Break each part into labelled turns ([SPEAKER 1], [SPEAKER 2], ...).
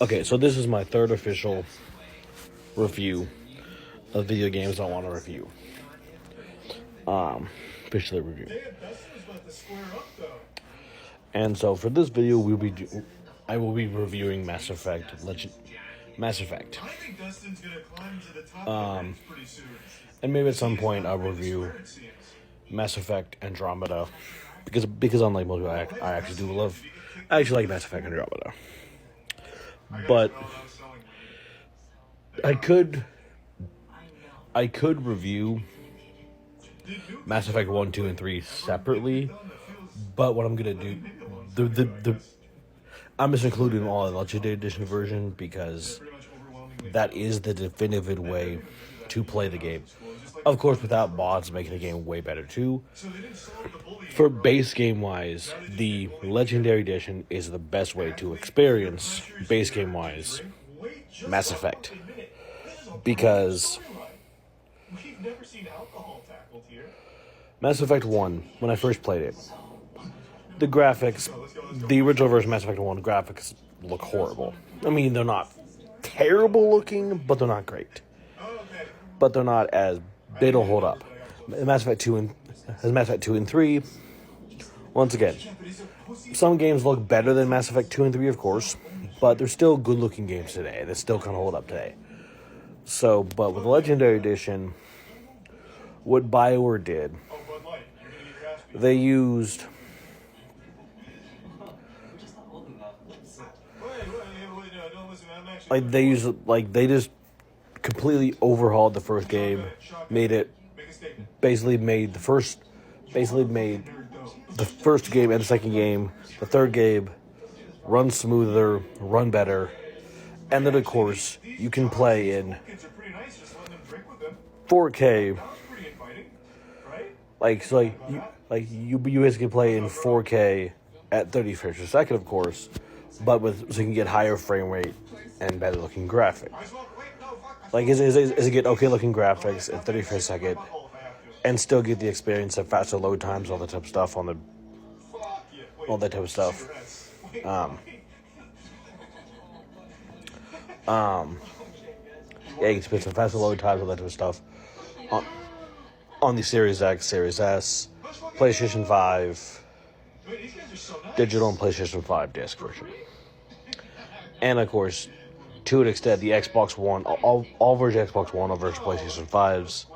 [SPEAKER 1] Okay, so this is my third official review of video games I want to review. Officially review. And so for this video, I will be reviewing Mass Effect. And maybe at some point I'll review Mass Effect Andromeda because unlike most people, I actually like Mass Effect Andromeda. But I could review Mass Effect 1, 2, and 3 separately, but what I'm gonna do, I'm just including all the Legendary Edition version because that is the definitive way to play the game. Of course, without mods making the game way better too. For base game wise, the Legendary Edition is the best way to experience base game wise Mass Effect. Because Mass Effect 1, when I first played it, the graphics, the original version of Mass Effect 1 graphics look horrible. I mean, they're not terrible looking, but they're not great. But they're not they don't hold up. Mass Effect 2 and 3, once again, some games look better than Mass Effect 2 and 3, of course, but they're still good looking games today. They still kind of hold up today. So, but with the Legendary Edition, what BioWare did, they used they just completely overhauled the first game, made the first game and the second game, the third game, run smoother, run better, and then of course you can play in 4K. You basically play in 4K at 30 frames per second, of course, but so you can get higher frame rate and better looking graphics. Is it get okay looking graphics at 30 frames per second, and still get the experience of faster load times, all that type of stuff Yeah, you can spend some faster load times, all that type of stuff. On the Series X, Series S, PlayStation 5, digital and PlayStation 5 disc version. And of course, to an extent, the Xbox One, all versions of Xbox One, all versions of PlayStation 5s,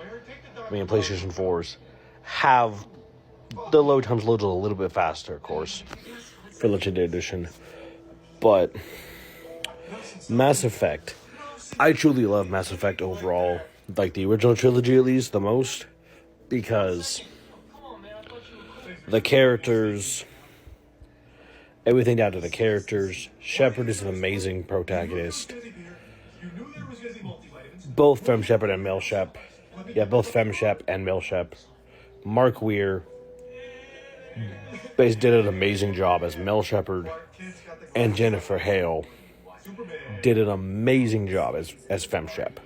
[SPEAKER 1] PlayStation 4s, have the load times loaded a little bit faster, of course, for Legendary Edition. But Mass Effect, I truly love Mass Effect overall, like the original trilogy at least, the most, because the characters, everything down to the characters. Shepard is an amazing protagonist. Both Fem Shepard and Male Shep. Yeah, both Fem Shep and Male Shep. Mark Weir did an amazing job as Mel Shepard, and Jennifer Hale did an amazing job as Fem Shep.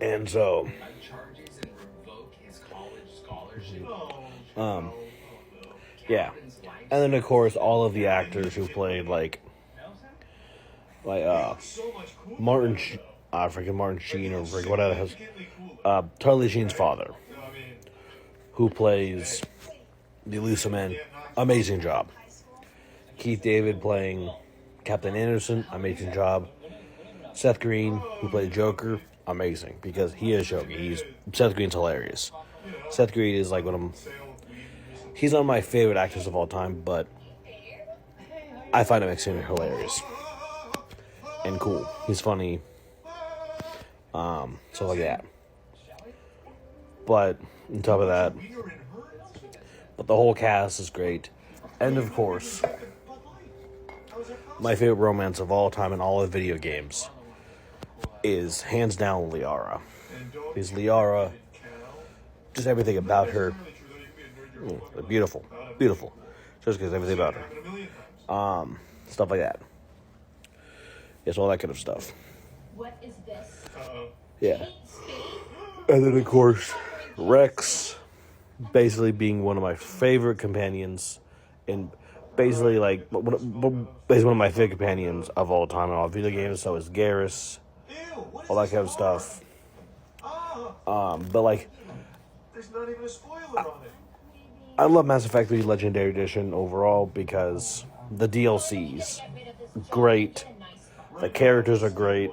[SPEAKER 1] And so, yeah. And then, of course, all of the actors who played, Martin Sheen, or whatever, Charlie Sheen's father, who plays the Lisa Man, amazing job. Keith David playing Captain Anderson, amazing job. Seth Green, who played Joker, amazing, because he is Joker. Seth Green's hilarious. Seth Green is he's one of my favorite actors of all time, but I find him extremely hilarious and cool. He's funny, so like that. But on top of that, but the whole cast is great, and of course, my favorite romance of all time in all of video games is hands down Liara. Because Liara, just everything about her, beautiful, just because everything about her, stuff like that. Yes, all that kind of stuff. What is this? Yeah. And then of course, Rex basically being one of my favorite companions, and basically basically one of my favorite companions of all time in all video games. So is Garrus, all that kind of stuff. But like,
[SPEAKER 2] there's not even a spoiler on it.
[SPEAKER 1] I love Mass Effect 3 Legendary Edition overall because the DLCs, great. The characters are great.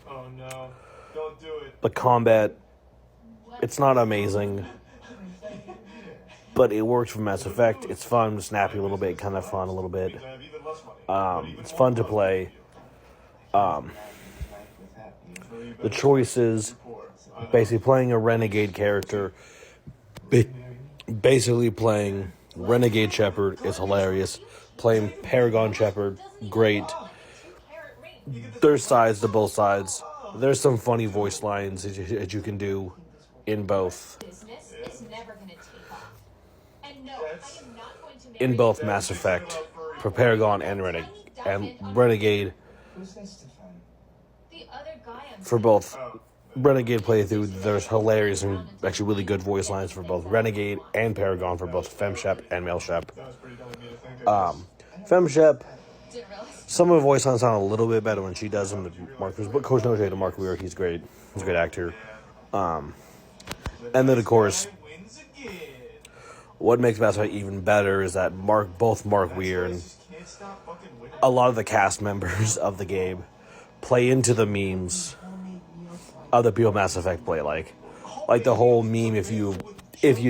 [SPEAKER 2] Oh no, don't do it.
[SPEAKER 1] The combat, it's not amazing, but it works for Mass Effect. It's fun, snappy a little bit, kind of fun a little bit. It's fun to play. The choices, basically playing a Renegade character, basically playing Renegade Shepard is hilarious. Playing Paragon Shepard, great. There's sides to both sides. There's some funny voice lines that you can do in both. In both Mass Effect, for Paragon and Renegade. For both Renegade playthrough, there's hilarious and actually really good voice lines for both Renegade and Paragon, for both FemShep and MaleShep. FemShep, some of the voice lines sound a little bit better when she does them. But Coach No Shade to Mark Weir, he's great. He's a great actor. And then, of course, what makes Mass Effect even better is that both Mark Weir and a lot of the cast members of the game play into the memes other people Mass Effect play, like the whole meme, if you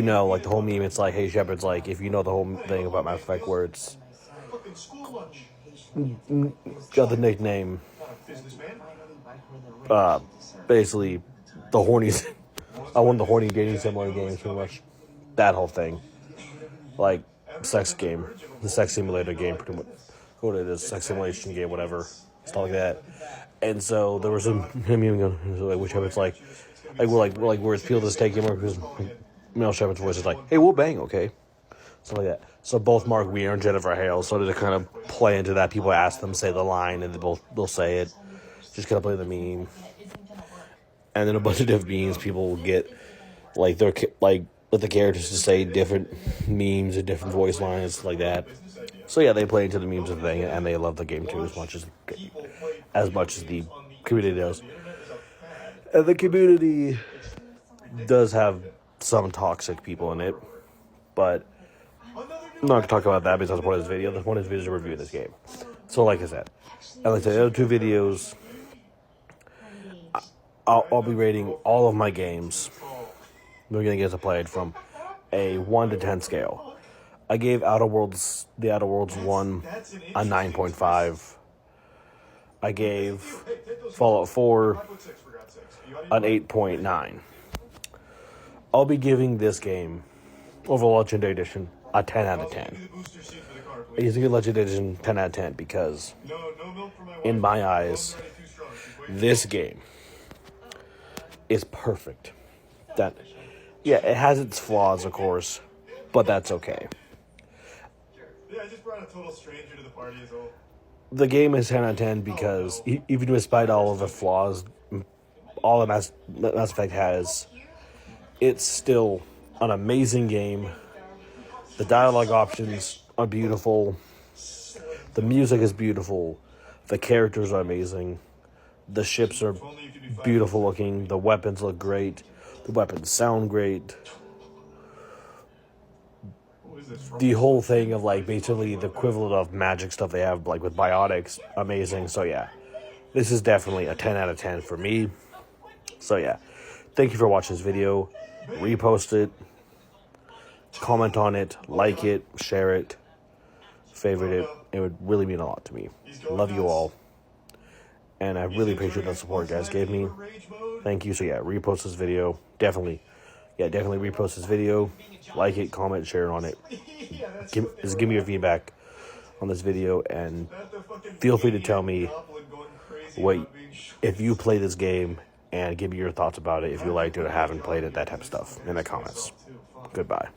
[SPEAKER 1] know, like the whole meme, it's like, hey, Shepard's like, if you know the whole thing about Mass Effect where it's got the nickname, basically the horny, one of the horny dating simulator games, pretty much, that whole thing, like sex game, the sex simulator game, pretty much, what it is, sex simulation game, whatever, stuff like that. And so there was him even going, like, which Shepard's like where it's people to take him, because Male Shepard's voice is like, hey, we'll bang, okay? Stuff like that. So both Mark Weir and Jennifer Hale started to kind of play into that. People ask them, say the line, and they'll say it. Just kind of play the meme. And then a bunch of different memes, people will get, like, let the characters to say different memes and different voice lines, like that. So yeah, they play into the memes and thing, and they love the game too as much as the community does. And the community does have some toxic people in it, but I'm not going to talk about that because that's the point of this video. The point of this video is to review this game. So like I said, and like the other two videos, I'll be rating all of my games, we're going to get to play it from a 1 to 10 scale. I gave the Outer Worlds 1 a 9.5. I gave Fallout 4 an 8.9. I'll be giving this game, overall Legendary Edition, a 10 out of 10. It's a good Legendary Edition 10 out of 10 because, in my eyes, this game is perfect. Yeah, it has its flaws, of course, but that's okay.
[SPEAKER 2] Yeah, I just brought a total stranger to the party as well.
[SPEAKER 1] The game is 10 out of 10 because even despite all of the flaws, all that Mass Effect has, it's still an amazing game. The dialogue options are beautiful. The music is beautiful. The characters are amazing. The ships are beautiful looking. The weapons look great. The weapons sound great. The whole thing of, like, basically the equivalent of magic stuff they have, like, with biotics, amazing. So, yeah, this is definitely a 10 out of 10 for me. So, yeah, thank you for watching this video. Repost it, comment on it, like it, share it, favorite it. It would really mean a lot to me. Love you all. And I really appreciate the support you guys gave me. Thank you. So, yeah, repost this video. Definitely repost this video. Like it, comment, share on it. Give me your feedback on this video, and feel free to tell me if you play this game, and give me your thoughts about it, if you liked it or haven't played it, that type of stuff in the comments. Goodbye.